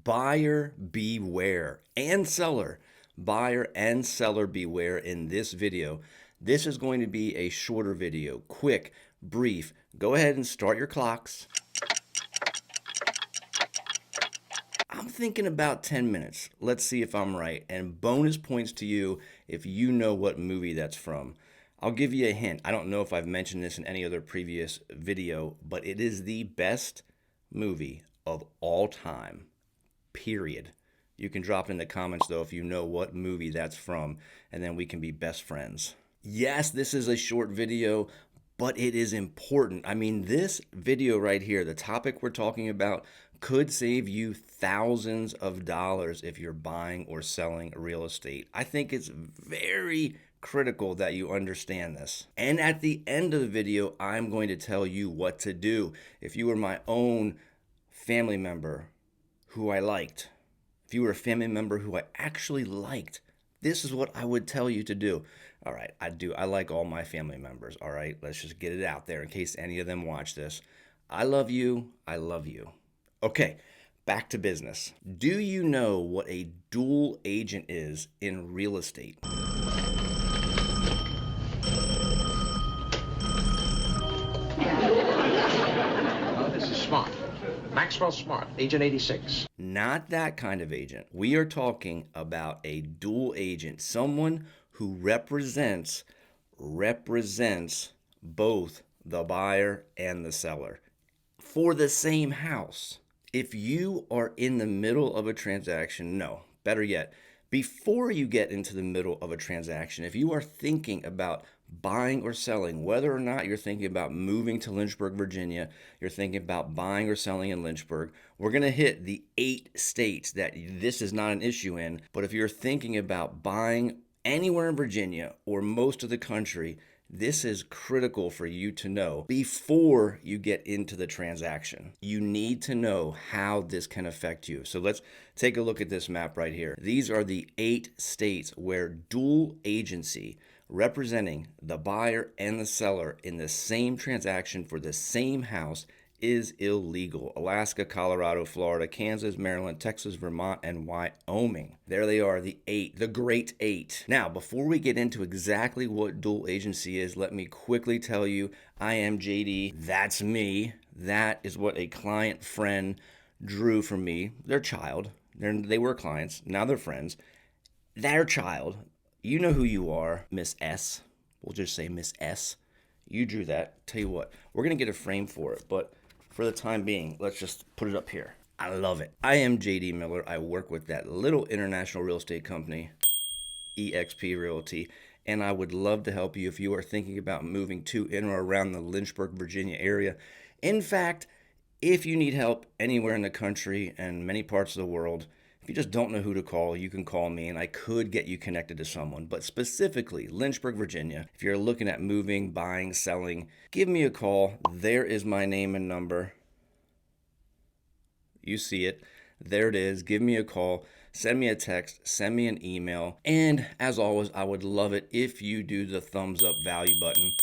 Buyer beware, and seller. Buyer and seller beware in this video. This is going to be a shorter video, quick, brief. Go ahead and start your clocks. I'm thinking about 10 minutes. Let's see if I'm right. And bonus points to you if you know what movie that's from. I'll give you a hint. I don't know if I've mentioned this in any other previous video, but it is the best movie of all time, period. You can drop in the comments, though, if you know what movie that's from, and then we can be best friends. Yes, this is a short video, but it is important. I mean, this video right here, the topic we're talking about, could save you thousands of dollars if you're buying or selling real estate. I think it's very critical that you understand this. And at the end of the video, I'm going to tell you what to do. If you were my own family member who I liked, if you were a family member who I actually liked, this is what I would tell you to do. All right, I do. I like all my family members. All right, let's just get it out there in case any of them watch this. I love you. I love you. Okay, back to business. Do you know what a dual agent is in real estate? This is Smart. Maxwell Smart, Agent 86. Not that kind of agent. We are talking about a dual agent, someone who represents both the buyer and the seller for the same house. If you are in the middle of a transaction, no, better yet, before you get into the middle of a transaction, if you are thinking about buying or selling, whether or not you're thinking about moving to Lynchburg, Virginia, you're thinking about buying or selling in Lynchburg, we're going to hit the 8 states that this is not an issue in. But if you're thinking about buying anywhere in Virginia or most of the country, this is critical for you to know before you get into the transaction. You need to know how this can affect you. So let's take a look at this map right here. These are the 8 states where dual agency, representing the buyer and the seller in the same transaction for the same house, is illegal. Alaska, Colorado, Florida, Kansas, Maryland, Texas, Vermont, and Wyoming. There they are, the 8, the great 8. Now, before we get into exactly what dual agency is, let me quickly tell you, I am JD. That's me. That is what a client friend drew for me. Their child. They were clients. Now they're friends. Their child. You know who you are, Miss S. We'll just say Miss S. You drew that. Tell you what, we're going to get a frame for it, but for the time being, let's just put it up here. I love it. I am JD Miller. I work with that little international real estate company, EXP Realty, and I would love to help you if you are thinking about moving to in or around the Lynchburg, Virginia area. In fact, if you need help anywhere in the country and many parts of the world, if you just don't know who to call, you can call me and I could get you connected to someone. But specifically, Lynchburg, Virginia, if you're looking at moving, buying, selling, give me a call. There is my name and number. You see it. There it is. Give me a call. Send me a text. Send me an email. And as always, I would love it if you do the thumbs up value button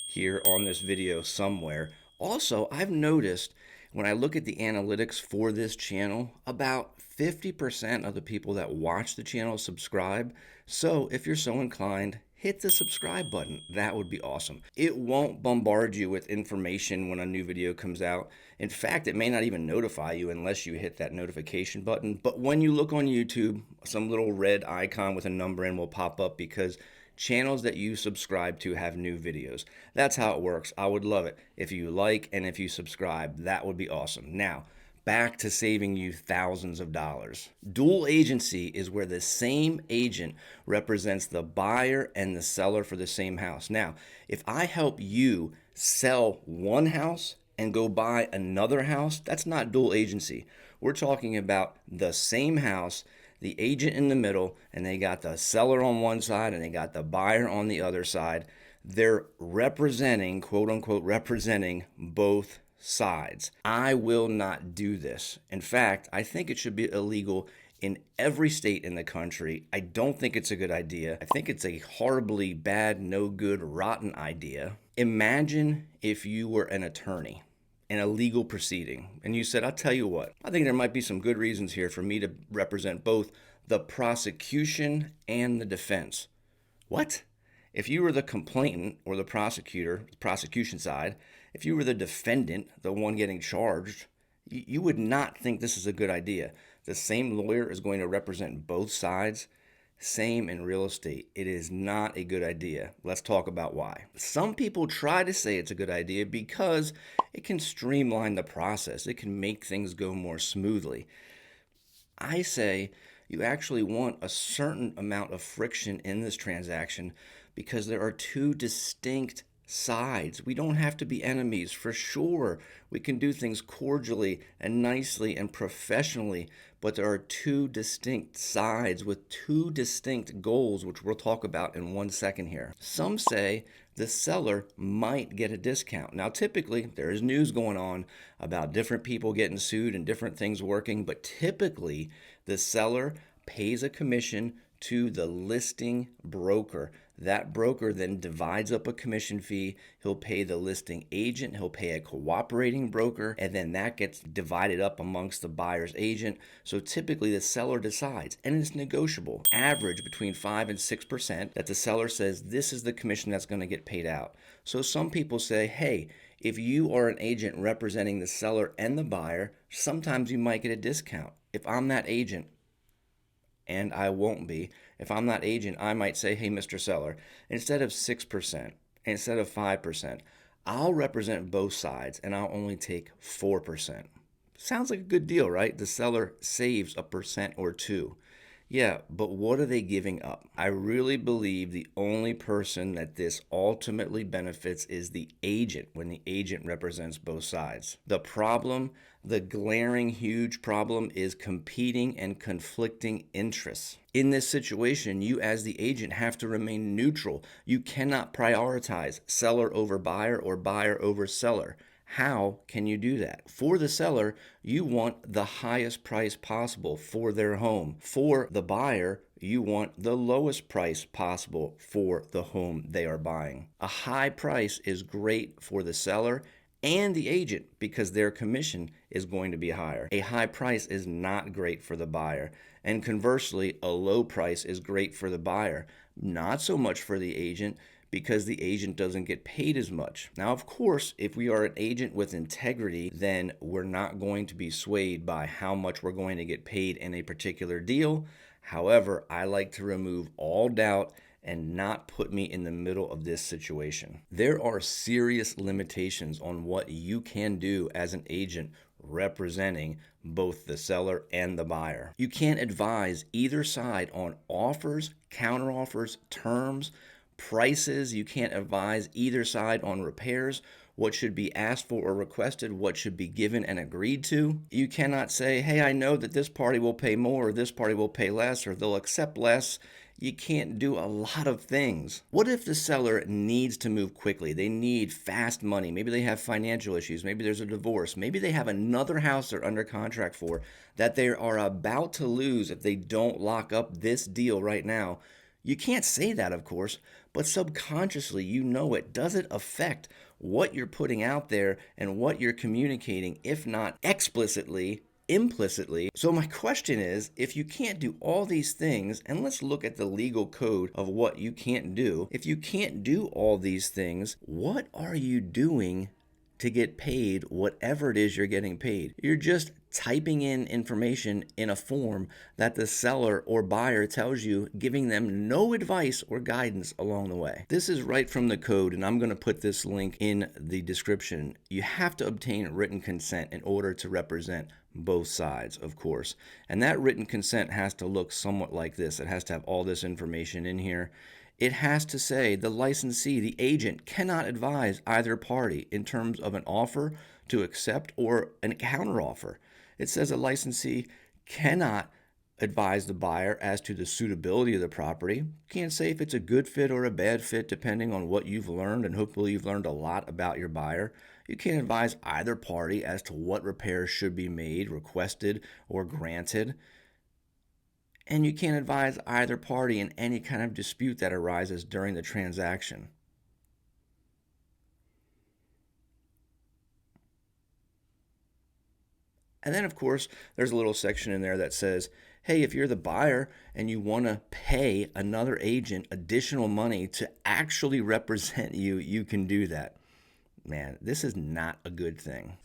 here on this video somewhere. Also, I've noticed when I look at the analytics for this channel, about 50% of the people that watch the channel subscribe. So if you're so inclined, hit the subscribe button. That would be awesome. It won't bombard you with information when a new video comes out. In fact, it may not even notify you unless you hit that notification button. But when you look on YouTube, some little red icon with a number in will pop up because channels that you subscribe to have new videos. That's how it works. I would love it if you like and if you subscribe. That would be awesome. Now, back to saving you thousands of dollars. Dual agency is where the same agent represents the buyer and the seller for the same house. Now, if I help you sell one house and go buy another house, that's not dual agency. We're talking about the same house, the agent in the middle, and they got the seller on one side and they got the buyer on the other side. They're representing, quote unquote, representing both sides. I will not do this. In fact, I think it should be illegal in every state in the country. I don't think it's a good idea. I think it's a horribly bad, no good, rotten idea. Imagine if you were an attorney in a legal proceeding, and you said, I'll tell you what, I think there might be some good reasons here for me to represent both the prosecution and the defense. What? If you were the complainant or the prosecutor, the prosecution side, if you were the defendant, the one getting charged, you would not think this is a good idea. The same lawyer is going to represent both sides. Same in real estate. It is not a good idea. Let's talk about why. Some people try to say it's a good idea because it can streamline the process. It can make things go more smoothly. I say you actually want a certain amount of friction in this transaction because there are two distinct sides. We don't have to be enemies, for sure. We can do things cordially and nicely and professionally, but there are two distinct sides with two distinct goals, which we'll talk about in 1 second here. Some say the seller might get a discount. Now, typically, there is news going on about different people getting sued and different things working, but typically, the seller pays a commission to the listing broker. That broker then divides up a commission fee. He'll pay the listing agent, he'll pay a cooperating broker, and then that gets divided up amongst the buyer's agent. So typically the seller decides, and it's negotiable, average between 5 and 6%, that the seller says this is the commission that's going to get paid out. So some people say, hey, if you are an agent representing the seller and the buyer, sometimes you might get a discount. If I'm that agent, and I won't be. If I'm that agent, I might say, hey, Mr. Seller, instead of 6%, instead of 5%, I'll represent both sides and I'll only take 4%. Sounds like a good deal, right? The seller saves 1% or 2%. Yeah, but what are they giving up? I really believe the only person that this ultimately benefits is the agent when the agent represents both sides. The problem, the glaring huge problem, is competing and conflicting interests. In this situation, you as the agent have to remain neutral. You cannot prioritize seller over buyer or buyer over seller. How can you do that? For the seller, you want the highest price possible for their home. For the buyer, you want the lowest price possible for the home they are buying. A high price is great for the seller and the agent because their commission is going to be higher. A high price is not great for the buyer. And conversely, a low price is great for the buyer, not so much for the agent, because the agent doesn't get paid as much. Now, of course, if we are an agent with integrity, then we're not going to be swayed by how much we're going to get paid in a particular deal. However, I like to remove all doubt and not put me in the middle of this situation. There are serious limitations on what you can do as an agent representing both the seller and the buyer. You can't advise either side on offers, counteroffers, terms, prices. You can't advise either side on repairs, what should be asked for or requested, what should be given and agreed to. You cannot say, hey, I know that this party will pay more, or this party will pay less, or they'll accept less. You can't do a lot of things. What if the seller needs to move quickly? They need fast money. Maybe they have financial issues. Maybe there's a divorce. Maybe they have another house they're under contract for that they are about to lose if they don't lock up this deal right now. You can't say that, of course, but subconsciously you know it. Does it affect what you're putting out there and what you're communicating, if not explicitly, implicitly? So my question is, if you can't do all these things, and let's look at the legal code of what you can't do. If you can't do all these things, what are you doing to get paid whatever it is you're getting paid? You're just typing in information in a form that the seller or buyer tells you, giving them no advice or guidance along the way. This is right from the code, and I'm going to put this link in the description. You have to obtain written consent in order to represent both sides, of course. And that written consent has to look somewhat like this. It has to have all this information in here. It has to say the licensee, the agent, cannot advise either party in terms of an offer to accept or a counteroffer. It says a licensee cannot advise the buyer as to the suitability of the property. Can't say if it's a good fit or a bad fit depending on what you've learned, and hopefully you've learned a lot about your buyer. You can't advise either party as to what repairs should be made, requested, or granted. And you can't advise either party in any kind of dispute that arises during the transaction. And then, of course, there's a little section in there that says, hey, if you're the buyer and you want to pay another agent additional money to actually represent you, you can do that. Man, this is not a good thing.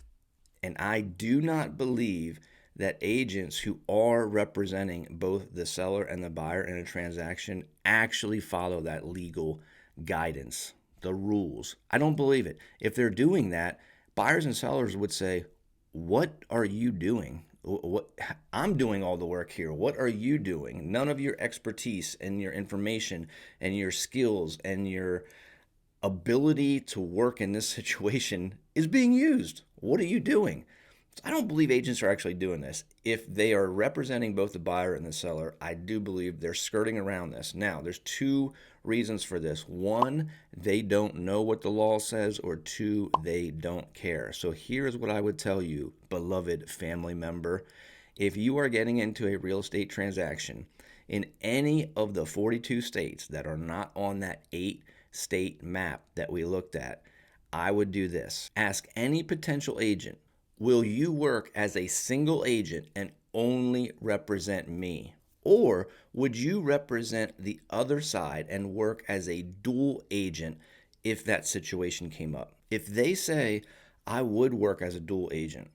And I do not believe that agents who are representing both the seller and the buyer in a transaction actually follow that legal guidance, the rules. I don't believe it. If they're doing that, buyers and sellers would say, what are you doing? What, I'm doing all the work here. What are you doing? None of your expertise and your information and your skills and your ability to work in this situation is being used. What are you doing? I don't believe agents are actually doing this. If they are representing both the buyer and the seller, I do believe they're skirting around this. Now, there's two reasons for this. One, they don't know what the law says, or two, they don't care. So here's what I would tell you, beloved family member. If you are getting into a real estate transaction in any of the 42 states that are not on that 8-state map that we looked at, I would do this. Ask any potential agent, will you work as a single agent and only represent me? Or would you represent the other side and work as a dual agent if that situation came up? If they say, I would work as a dual agent,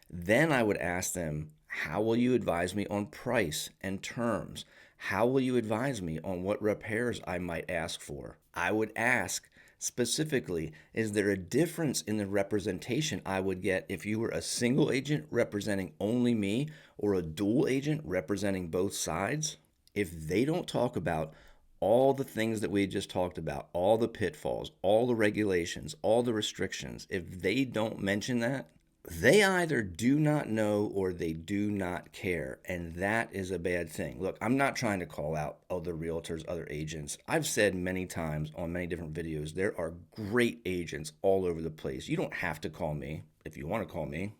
then I would ask them, how will you advise me on price and terms? How will you advise me on what repairs I might ask for? I would ask specifically, is there a difference in the representation I would get if you were a single agent representing only me or a dual agent representing both sides? If they don't talk about all the things that we just talked about, all the pitfalls, all the regulations, all the restrictions, if they don't mention that, they either do not know or they do not care, and that is a bad thing. Look, I'm not trying to call out other realtors, other agents. I've said many times on many different videos, there are great agents all over the place. You don't have to call me. If you want to call me,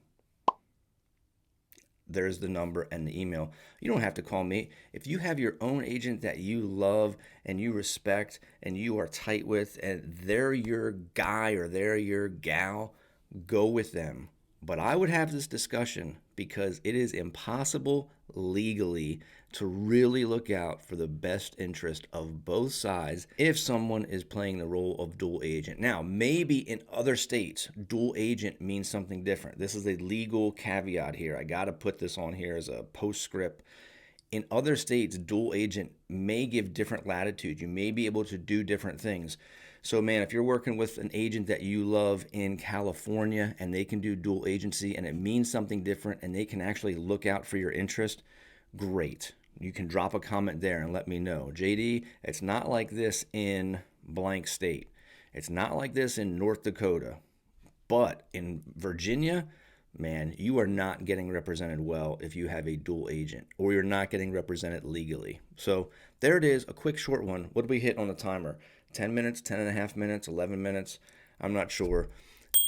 there's the number and the email. You don't have to call me. If you have your own agent that you love and you respect and you are tight with, and they're your guy or they're your gal, go with them. But I would have this discussion because it is impossible legally to really look out for the best interest of both sides if someone is playing the role of dual agent. Now, maybe in other states, dual agent means something different. This is a legal caveat here. I got to put this on here as a postscript. In other states, dual agent may give different latitude. You may be able to do different things. So, man, if you're working with an agent that you love in California and they can do dual agency and it means something different and they can actually look out for your interest, great. You can drop a comment there and let me know. JD, it's not like this in blank state. It's not like this in North Dakota. But in Virginia, man, you are not getting represented well if you have a dual agent, or you're not getting represented legally. So there it is, a quick short one. What did we hit on the timer? 10 minutes, 10 and a half minutes, 11 minutes? I'm not sure.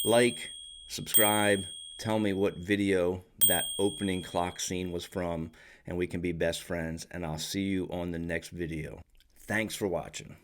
Like, subscribe, tell me what video that opening clock scene was from, and we can be best friends, and I'll see you on the next video. Thanks for watching.